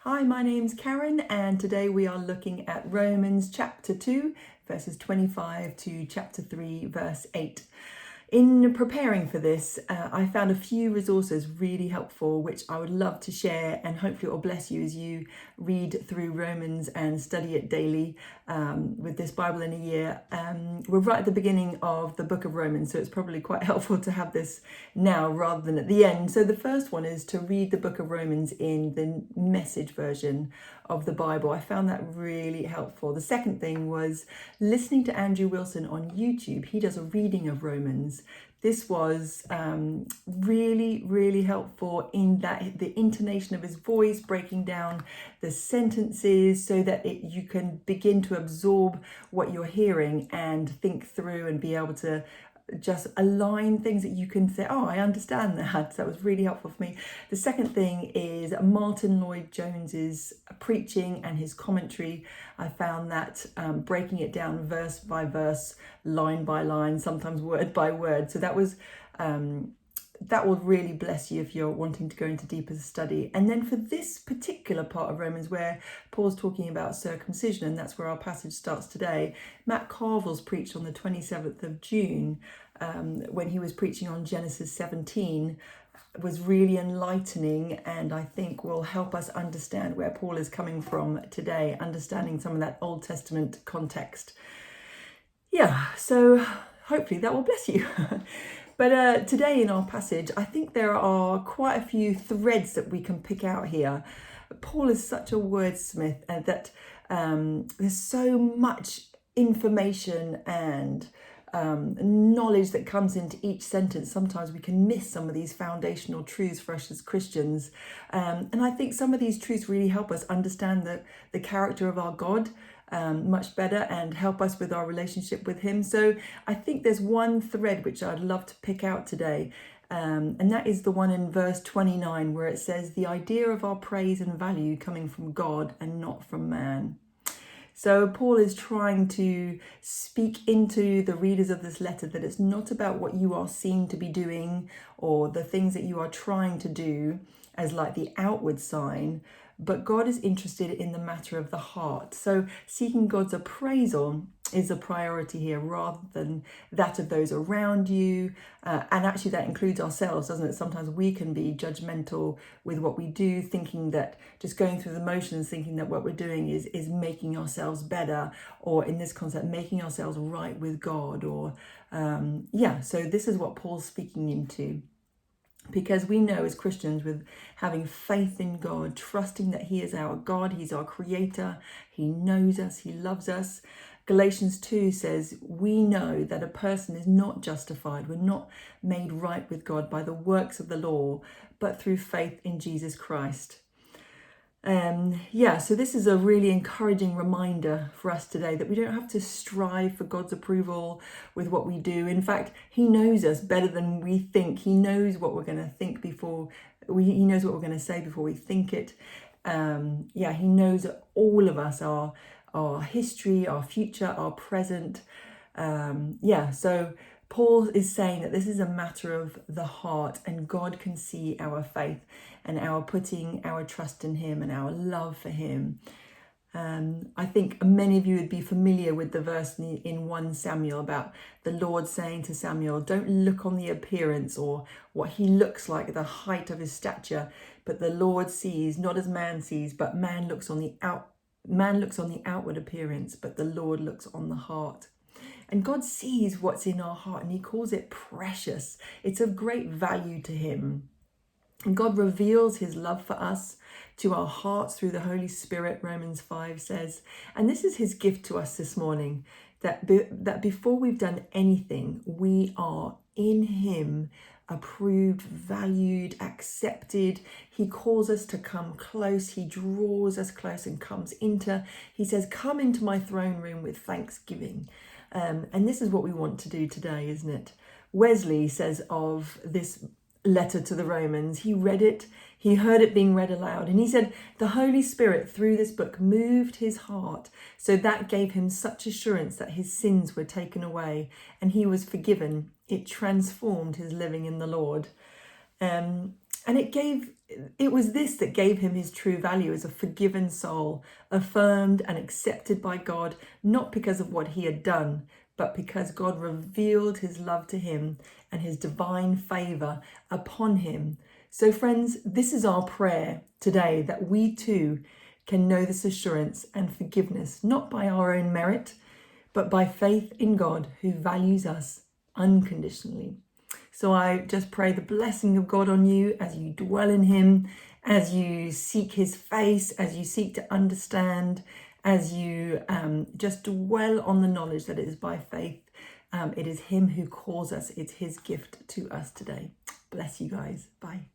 Hi, my name's Karen, and today we are looking at Romans chapter 2, verses 25 to chapter 3, verse 8. In preparing for this, I found a few resources really helpful, which I would love to share, and hopefully it will bless you as you read through Romans and study it daily with this Bible in a year. We're right at the beginning of the book of Romans, so it's probably quite helpful to have this now rather than at the end. So the first one is to read the book of Romans in the Message version of the Bible. I found that really helpful. The second thing was listening to Andrew Wilson on YouTube. He does a reading of Romans. This was really helpful in that the intonation of his voice, breaking down the sentences so that you can begin to absorb what you're hearing and think through and be able to just align things that you can say, oh, I understand that. So that was really helpful for me. The second thing is Martin Lloyd-Jones's preaching and his commentary. I found that breaking it down verse by verse, line by line, sometimes word by word. So that was that will really bless you if you're wanting to go into deeper study. And then for this particular part of Romans where Paul's talking about circumcision, and that's where our passage starts today, Matt Carville's preached on the 27th of June when he was preaching on Genesis 17, was really enlightening, and I think will help us understand where Paul is coming from today, understanding some of that Old Testament context. Yeah, so hopefully that will bless you. But today in our passage, I think there are quite a few threads that we can pick out here. Paul is such a wordsmith that there's so much information and knowledge that comes into each sentence. Sometimes we can miss some of these foundational truths for us as Christians. And I think some of these truths really help us understand the character of our God much better and help us with our relationship with him. So I think there's one thread which I'd love to pick out today. And that is the one in verse 29 where it says, the idea of our praise and value coming from God and not from man. So Paul is trying to speak into the readers of this letter that it's not about what you are seen to be doing or the things that you are trying to do as like the outward sign, but God is interested in the matter of the heart. So seeking God's appraisal is a priority here rather than that of those around you. And actually that includes ourselves, doesn't it? Sometimes we can be judgmental with what we do, thinking that just going through the motions, thinking that what we're doing is making ourselves better, or in this concept, making ourselves right with God. Or so this is what Paul's speaking into. Because we know as Christians, with having faith in God, trusting that he is our God, he's our creator, he knows us, he loves us. Galatians 2 says, we know that a person is not justified, we're not made right with God by the works of the law, but through faith in Jesus Christ. So this is a really encouraging reminder for us today that we don't have to strive for God's approval with what we do. In fact, he knows us better than we think. He knows what we're going to think he knows what we're going to say before we think it. He knows that all of us, our history, our future, our present. So Paul is saying that this is a matter of the heart, and God can see our faith and our putting our trust in him and our love for him. I think many of you would be familiar with the verse in 1 Samuel about the Lord saying to Samuel, don't look on the appearance or what he looks like, the height of his stature, but the Lord sees, not as man sees, but man looks on the outward appearance, but the Lord looks on the heart. And God sees what's in our heart and he calls it precious. It's of great value to him. And God reveals his love for us to our hearts through the Holy Spirit, Romans 5 says. And this is his gift to us this morning, that before we've done anything, we are in him, approved, valued, accepted. He calls us to come close. He draws us close and he says, come into my throne room with thanksgiving. And this is what we want to do today, isn't it? Wesley says of this letter to the Romans, he read it, he heard it being read aloud, and he said the Holy Spirit through this book moved his heart, so that gave him such assurance that his sins were taken away and he was forgiven. It transformed his living in the Lord. And it was this that gave him his true value as a forgiven soul, affirmed and accepted by God, not because of what he had done, but because God revealed his love to him and his divine favor upon him. So friends, this is our prayer today, that we too can know this assurance and forgiveness, not by our own merit, but by faith in God who values us unconditionally. So I just pray the blessing of God on you as you dwell in him, as you seek his face, as you seek to understand, as you just dwell on the knowledge that it is by faith. It is him who calls us. It's his gift to us today. Bless you guys. Bye.